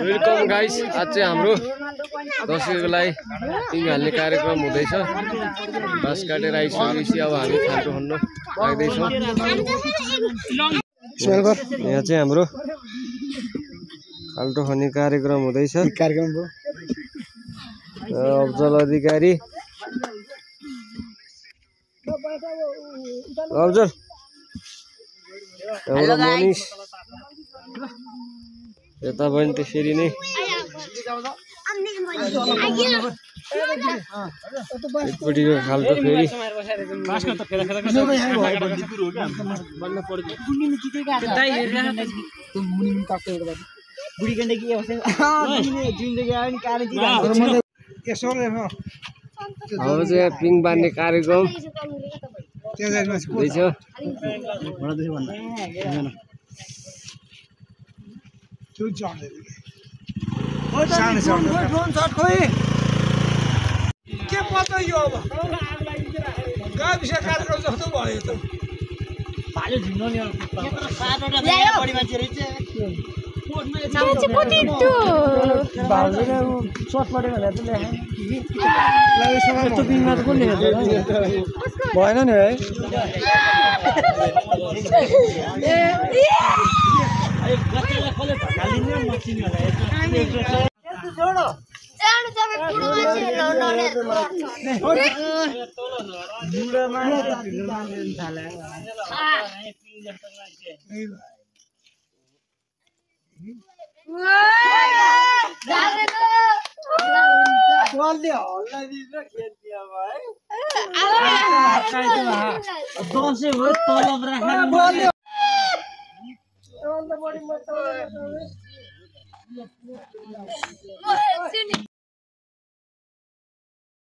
Welcome guys. आज चाहिँ हाम्रो दसैँको लागि पिङ हाल्ने कार्यक्रम हुँदैछ। बाँस काटेर आइसकेपछि अब हामी खाल्टो खन्न लाग्दैछौँ। यहाँ चाहिँ हाम्रो खाल्टो खन्ने कार्यक्रम हुँदैछ। अफजल अधिकारी अफजल हाम्रो मनिष यता पनि त्यसरी नै एकपट्टिको खाल्टो फेरि अब चाहिँ पिङ बान्ने कार्यक्रम हुँदैछ। के पत्ता यो अब गाविस कार्यक्रम जस्तो भयो त पाले झिन्न नि यत्रो सातवटा बढी मान्छे रहेछ कति त्यो भाउजूले शर्ट परेको भने त ल्याए त्यो पिङमा त कुन भएन नि है दसैँ हो तलब राखेर